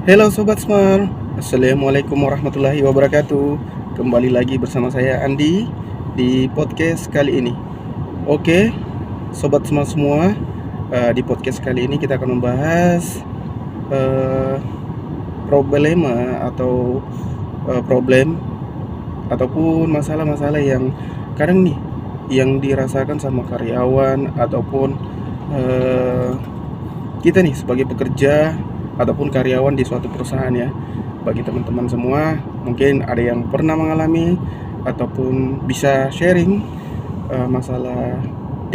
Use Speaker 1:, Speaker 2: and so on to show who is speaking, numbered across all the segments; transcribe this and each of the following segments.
Speaker 1: Halo Sobat Smart, Assalamualaikum warahmatullahi wabarakatuh. Kembali lagi bersama saya Andi di podcast kali ini. Oke, Sobat Smart semua, di podcast kali ini kita akan membahas eh, problema atau problem ataupun masalah-masalah yang kadang nih yang dirasakan sama karyawan ataupun eh, kita nih sebagai pekerja ataupun karyawan di suatu perusahaan ya. Bagi teman-teman semua, mungkin ada yang pernah mengalami ataupun bisa sharing masalah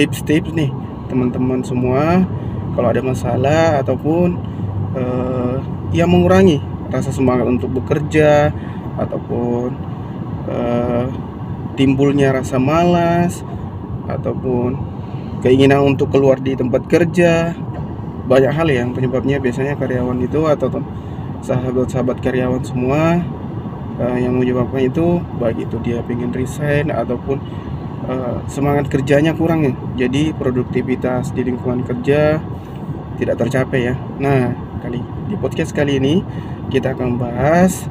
Speaker 1: tips-tips nih teman-teman semua kalau ada masalah ataupun eh, yang mengurangi rasa semangat untuk bekerja ataupun eh, timbulnya rasa malas ataupun keinginan untuk keluar di tempat kerja. Banyak hal yang penyebabnya biasanya karyawan itu atau sahabat-sahabat karyawan semua yang menyebabkan itu, baik itu dia pengen resign ataupun semangat kerjanya kurang ya, jadi produktivitas di lingkungan kerja tidak tercapai ya. Nah, di podcast kali ini kita akan bahas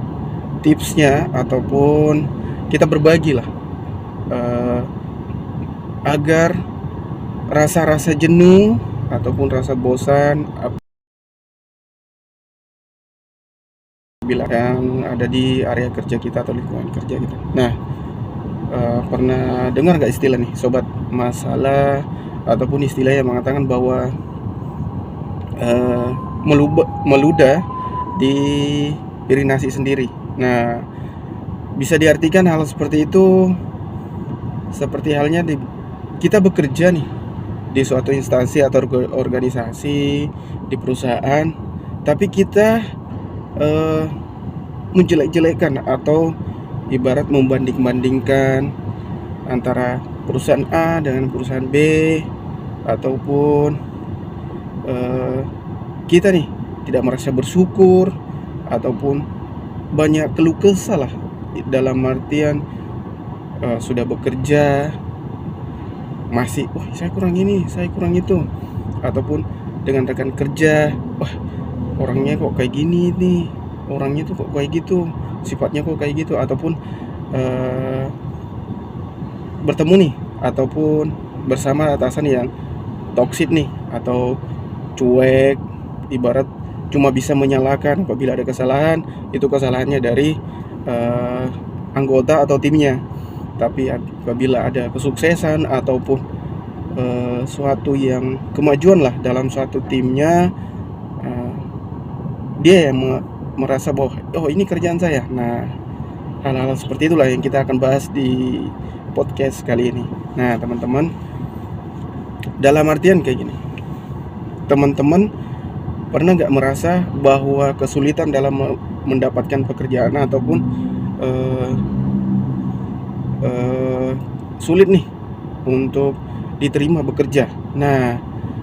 Speaker 1: tipsnya ataupun kita berbagi lah agar rasa-rasa jenuh ataupun rasa bosan apabila yang ada di area kerja kita atau lingkungan kerja kita. Nah, pernah dengar nggak istilah nih sobat, masalah ataupun istilah yang mengatakan bahwa meludah di piring nasi sendiri. Nah, bisa diartikan hal seperti itu seperti halnya kita bekerja nih di suatu instansi atau organisasi di perusahaan, tapi kita menjelek-jelekkan atau ibarat membanding-bandingkan antara perusahaan A dengan perusahaan B, ataupun kita nih tidak merasa bersyukur ataupun banyak keluh kesah lah, dalam artian sudah bekerja masih saya kurang ini, saya kurang itu, ataupun dengan rekan kerja, orangnya kok kayak gini nih, orangnya tuh kok kayak gitu, sifatnya kok kayak gitu, ataupun bertemu nih ataupun bersama atasan yang toksik nih atau cuek, ibarat cuma bisa menyalahkan apabila ada kesalahan, itu kesalahannya dari anggota atau timnya. Tapi apabila ada kesuksesan ataupun suatu yang kemajuan lah dalam suatu timnya, dia yang merasa bahwa ini kerjaan saya. Nah, hal-hal seperti itulah yang kita akan bahas di podcast kali ini. Nah, teman-teman, dalam artian kayak gini, teman-teman pernah nggak merasa bahwa kesulitan dalam mendapatkan pekerjaan ataupun sulit nih untuk diterima bekerja? Nah,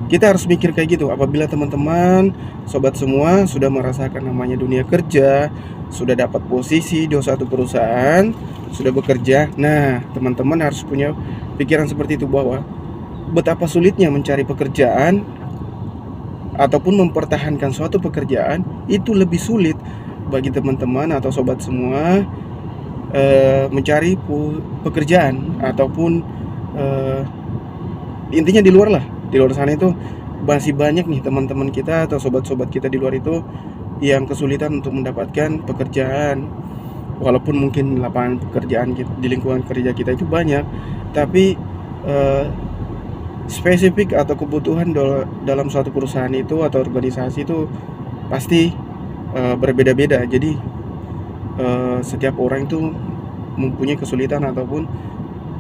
Speaker 1: kita harus mikir kayak gitu. Apabila teman-teman, sobat semua sudah merasakan namanya dunia kerja, sudah dapat posisi di suatu perusahaan, sudah bekerja, nah teman-teman harus punya pikiran seperti itu, bahwa betapa sulitnya mencari pekerjaan ataupun mempertahankan suatu pekerjaan itu lebih sulit bagi teman-teman atau sobat semua mencari pekerjaan ataupun intinya di luar lah, di luar sana itu masih banyak nih teman-teman kita atau sobat-sobat kita di luar itu yang kesulitan untuk mendapatkan pekerjaan. Walaupun mungkin lapangan pekerjaan di lingkungan kerja kita itu banyak, tapi spesifik atau kebutuhan dalam suatu perusahaan itu atau organisasi itu pasti berbeda-beda. Jadi setiap orang itu mempunyai kesulitan ataupun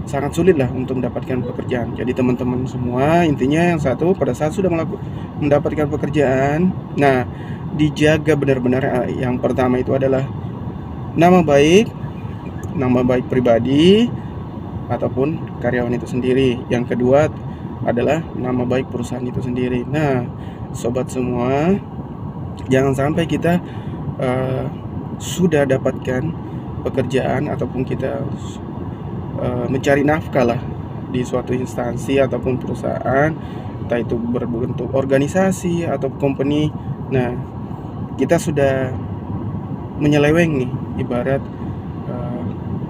Speaker 1: sangat sulit lah untuk mendapatkan pekerjaan. Jadi teman-teman semua, intinya yang satu, pada saat sudah mendapatkan pekerjaan, nah dijaga benar-benar. Yang pertama itu adalah nama baik pribadi ataupun karyawan itu sendiri. Yang kedua adalah nama baik perusahaan itu sendiri. Nah, sobat semua, jangan sampai kita sudah dapatkan pekerjaan ataupun kita mencari nafkah lah di suatu instansi ataupun perusahaan, entah itu berbentuk organisasi atau company. Nah, kita sudah menyeleweng nih, ibarat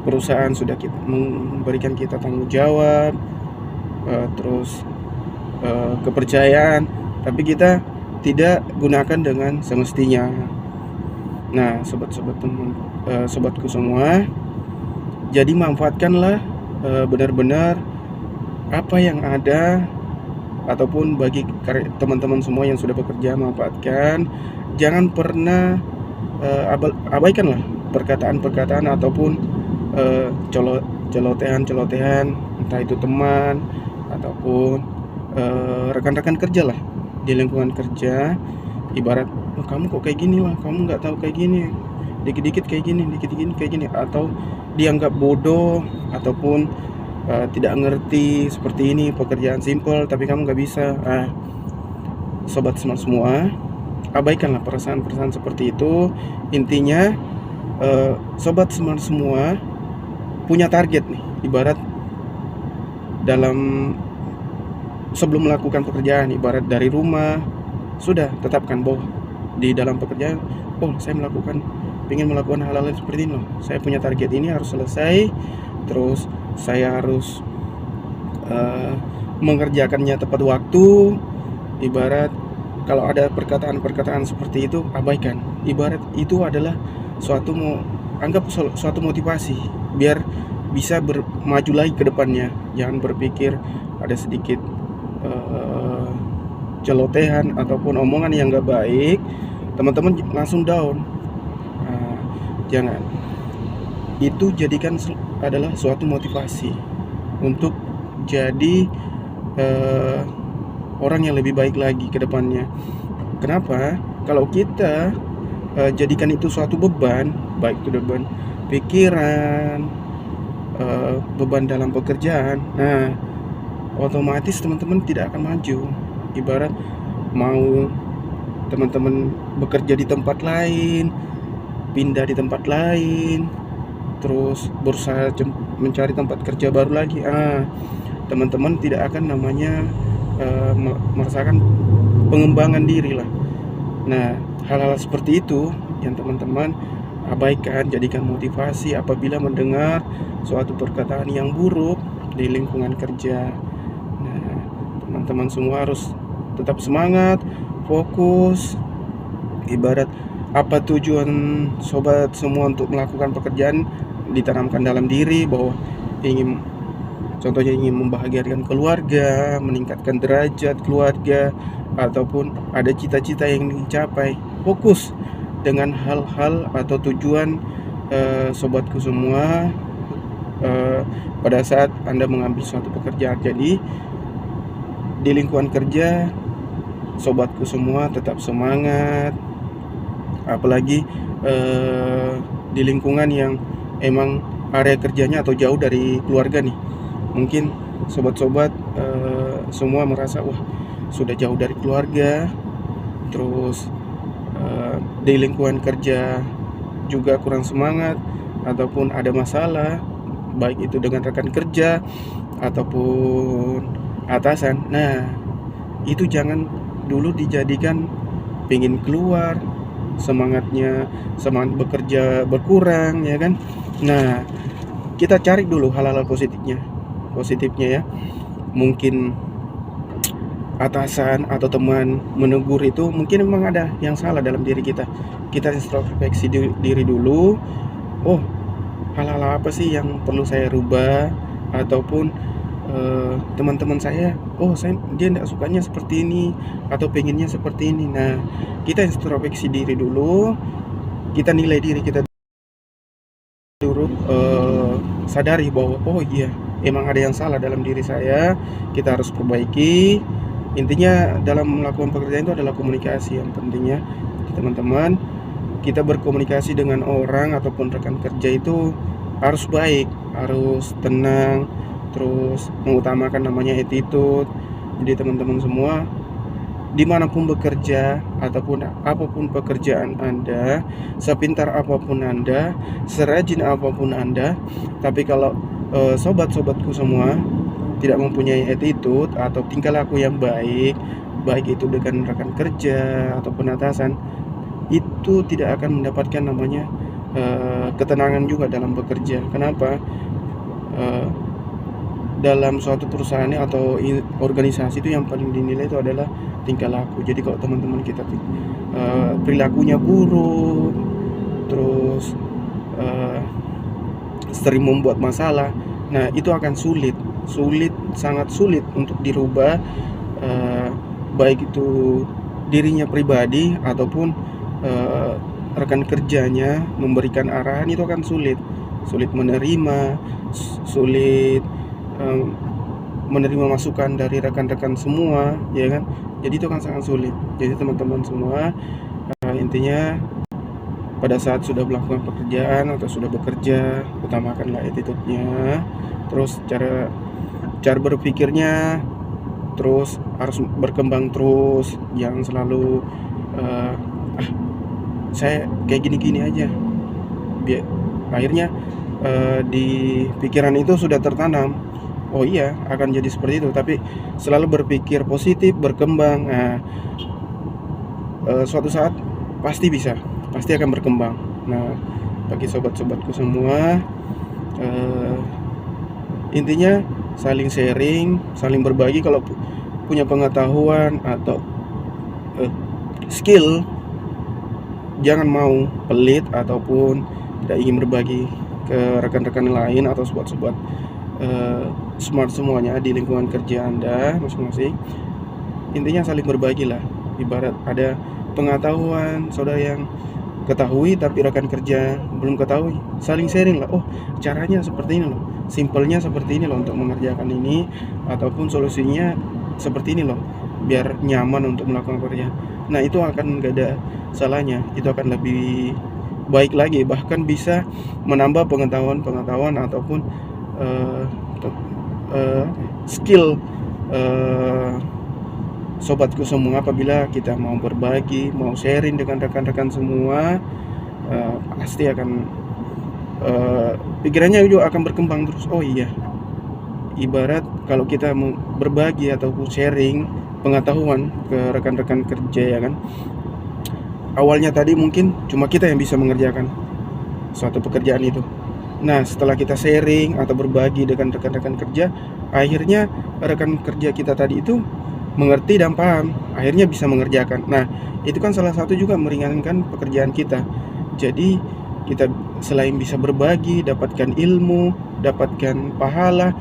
Speaker 1: perusahaan sudah memberikan kita tanggung jawab, terus kepercayaan, tapi kita tidak gunakan dengan semestinya. Nah, sobatku semua, jadi manfaatkanlah benar-benar apa yang ada, ataupun bagi teman-teman semua yang sudah bekerja, manfaatkan. Jangan pernah abaikanlah perkataan-perkataan ataupun celotehan, entah itu teman ataupun rekan-rekan kerja lah di lingkungan kerja. Ibarat, oh, kamu kok kayak gini lah, kamu nggak tahu kayak gini, dikit-dikit kayak gini, atau dianggap bodoh ataupun tidak ngerti seperti ini, pekerjaan simple tapi kamu nggak bisa. Sobat smart semua, abaikanlah perasaan-perasaan seperti itu. Intinya sobat smart semua punya target nih, ibarat dalam sebelum melakukan pekerjaan, ibarat dari rumah sudah tetapkan bahwa di dalam pekerjaan, oh saya ingin melakukan hal-hal seperti ini loh, saya punya target ini harus selesai, terus saya harus mengerjakannya tepat waktu. Ibarat kalau ada perkataan-perkataan seperti itu, abaikan. Ibarat itu adalah anggap suatu motivasi biar bisa maju lagi ke depannya. Jangan berpikir ada sedikit celotehan ataupun omongan yang gak baik, teman-teman langsung down. Jangan. Itu jadikan adalah suatu motivasi untuk jadi orang yang lebih baik lagi ke depannya. Kenapa? Kalau kita jadikan itu suatu beban, baik itu beban pikiran, beban dalam pekerjaan, nah otomatis teman-teman tidak akan maju. Ibarat mau teman-teman bekerja di tempat lain, pindah di tempat lain, terus berusaha mencari tempat kerja baru lagi, teman-teman tidak akan namanya merasakan pengembangan diri lah. Nah, hal-hal seperti itu yang teman-teman abaikan, jadikan motivasi apabila mendengar suatu perkataan yang buruk di lingkungan kerja. Nah, teman-teman semua harus tetap semangat, fokus. Ibarat apa tujuan sobat semua untuk melakukan pekerjaan, ditanamkan dalam diri bahwa contohnya ingin membahagiakan keluarga, meningkatkan derajat keluarga, ataupun ada cita-cita yang dicapai. Fokus dengan hal-hal atau tujuan sobatku semua pada saat Anda mengambil suatu pekerjaan. Jadi di lingkungan kerja, sobatku semua tetap semangat, apalagi di lingkungan yang emang area kerjanya atau jauh dari keluarga nih. Mungkin sobat-sobat semua merasa, wah sudah jauh dari keluarga, terus di lingkungan kerja juga kurang semangat ataupun ada masalah, baik itu dengan rekan kerja ataupun atasan. Nah, itu jangan dulu dijadikan pengen keluar, semangat bekerja berkurang, ya kan. Nah, kita cari dulu hal-hal positifnya ya. Mungkin atasan atau teman menegur itu mungkin memang ada yang salah dalam diri kita. Kita introspeksi diri dulu. Oh, hal-hal apa sih yang perlu saya rubah, ataupun teman-teman saya, dia tidak sukanya seperti ini atau pengennya seperti ini. Nah, kita introspeksi diri dulu, kita nilai diri kita dulu, sadari bahwa oh iya, emang ada yang salah dalam diri saya, kita harus perbaiki. Intinya dalam melakukan pekerjaan itu adalah komunikasi yang pentingnya. Teman-teman, kita berkomunikasi dengan orang ataupun rekan kerja itu harus baik, harus tenang, terus mengutamakan namanya attitude. Jadi teman-teman semua, dimanapun bekerja ataupun apapun pekerjaan Anda, sepintar apapun Anda, serajin apapun Anda, tapi kalau sobat-sobatku semua tidak mempunyai attitude atau tingkah laku yang baik itu dengan rekan kerja ataupun atasan, itu tidak akan mendapatkan namanya ketenangan juga dalam bekerja. Kenapa? Dalam suatu perusahaan atau organisasi itu yang paling dinilai itu adalah tingkah laku. Jadi kalau teman-teman kita perilakunya buruk, terus sering membuat masalah, nah itu akan sangat sulit untuk dirubah, baik itu dirinya pribadi ataupun rekan kerjanya memberikan arahan, itu akan sulit menerima, sulit menerima masukan dari rekan-rekan semua, ya kan? Jadi itu akan sangat sulit. Jadi teman-teman semua, intinya pada saat sudah melakukan pekerjaan atau sudah bekerja, utamakanlah attitude-nya, terus cara berpikirnya, terus harus berkembang terus, jangan selalu saya kayak gini-gini aja. Akhirnya di pikiran itu sudah tertanam, oh iya akan jadi seperti itu, tapi selalu berpikir positif, berkembang. Nah, suatu saat pasti akan berkembang. Nah, bagi sobat-sobatku semua, intinya saling sharing, saling berbagi. Kalau punya pengetahuan atau skill, jangan mau pelit ataupun tidak ingin berbagi ke rekan-rekan lain atau sobat-sobat smart semuanya di lingkungan kerja Anda masing-masing. Intinya saling berbagi lah. Ibarat ada pengetahuan saudara yang ketahui tapi rekan kerja belum ketahui, saling sharing lah. Oh, caranya seperti ini loh, simpelnya seperti ini loh untuk mengerjakan ini, ataupun solusinya seperti ini loh biar nyaman untuk melakukan kerja. Nah, itu akan gak ada salahnya, itu akan lebih baik lagi, bahkan bisa menambah pengetahuan ataupun skill sobatku semua. Apabila kita mau berbagi, mau sharing dengan rekan-rekan semua, pasti akan pikirannya juga akan berkembang terus. Oh iya, ibarat kalau kita mau berbagi ataupun sharing pengetahuan ke rekan-rekan kerja, ya kan, awalnya tadi mungkin cuma kita yang bisa mengerjakan suatu pekerjaan itu. Nah, setelah kita sharing atau berbagi dengan rekan-rekan kerja, akhirnya rekan kerja kita tadi itu mengerti dan paham, akhirnya bisa mengerjakan. Nah, itu kan salah satu juga meringankan pekerjaan kita. Jadi kita selain bisa berbagi, dapatkan ilmu, dapatkan pahala,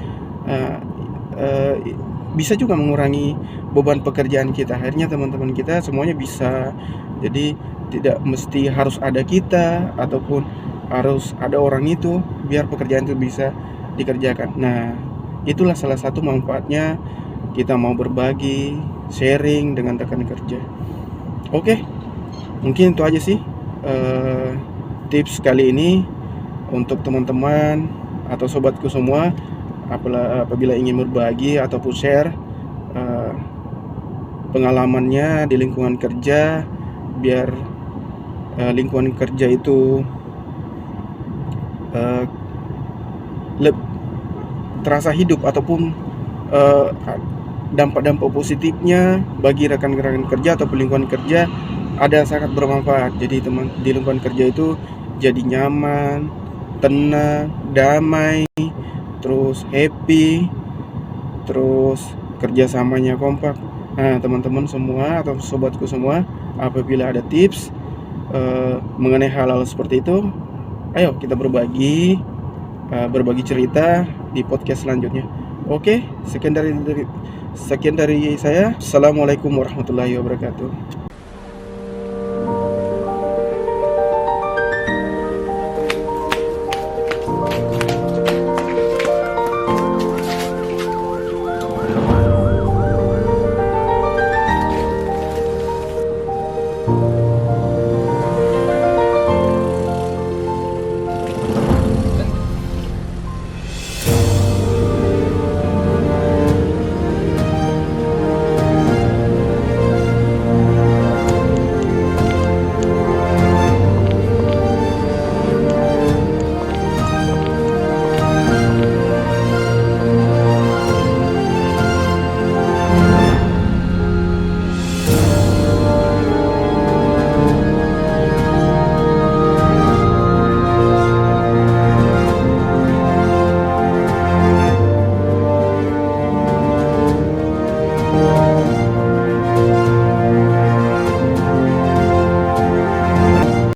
Speaker 1: bisa juga mengurangi beban pekerjaan kita. Akhirnya teman-teman kita semuanya bisa. Jadi tidak mesti harus ada kita ataupun harus ada orang itu biar pekerjaan itu bisa dikerjakan. Nah, itulah salah satu manfaatnya kita mau berbagi, sharing dengan rekan kerja. Oke, mungkin itu aja sih tips kali ini untuk teman-teman atau sobatku semua. Apabila ingin berbagi ataupun share pengalamannya di lingkungan kerja, biar lingkungan kerja itu terasa hidup, ataupun dampak-dampak positifnya bagi rekan-rekan kerja atau lingkungan kerja ada sangat bermanfaat. Jadi di lingkungan kerja itu jadi nyaman, tenang, damai, terus happy, terus kerjasamanya kompak. Nah, teman-teman semua atau sobatku semua, apabila ada tips mengenai hal-hal seperti itu, ayo kita berbagi cerita di podcast selanjutnya. Oke, sekian dari saya. Assalamualaikum warahmatullahi wabarakatuh.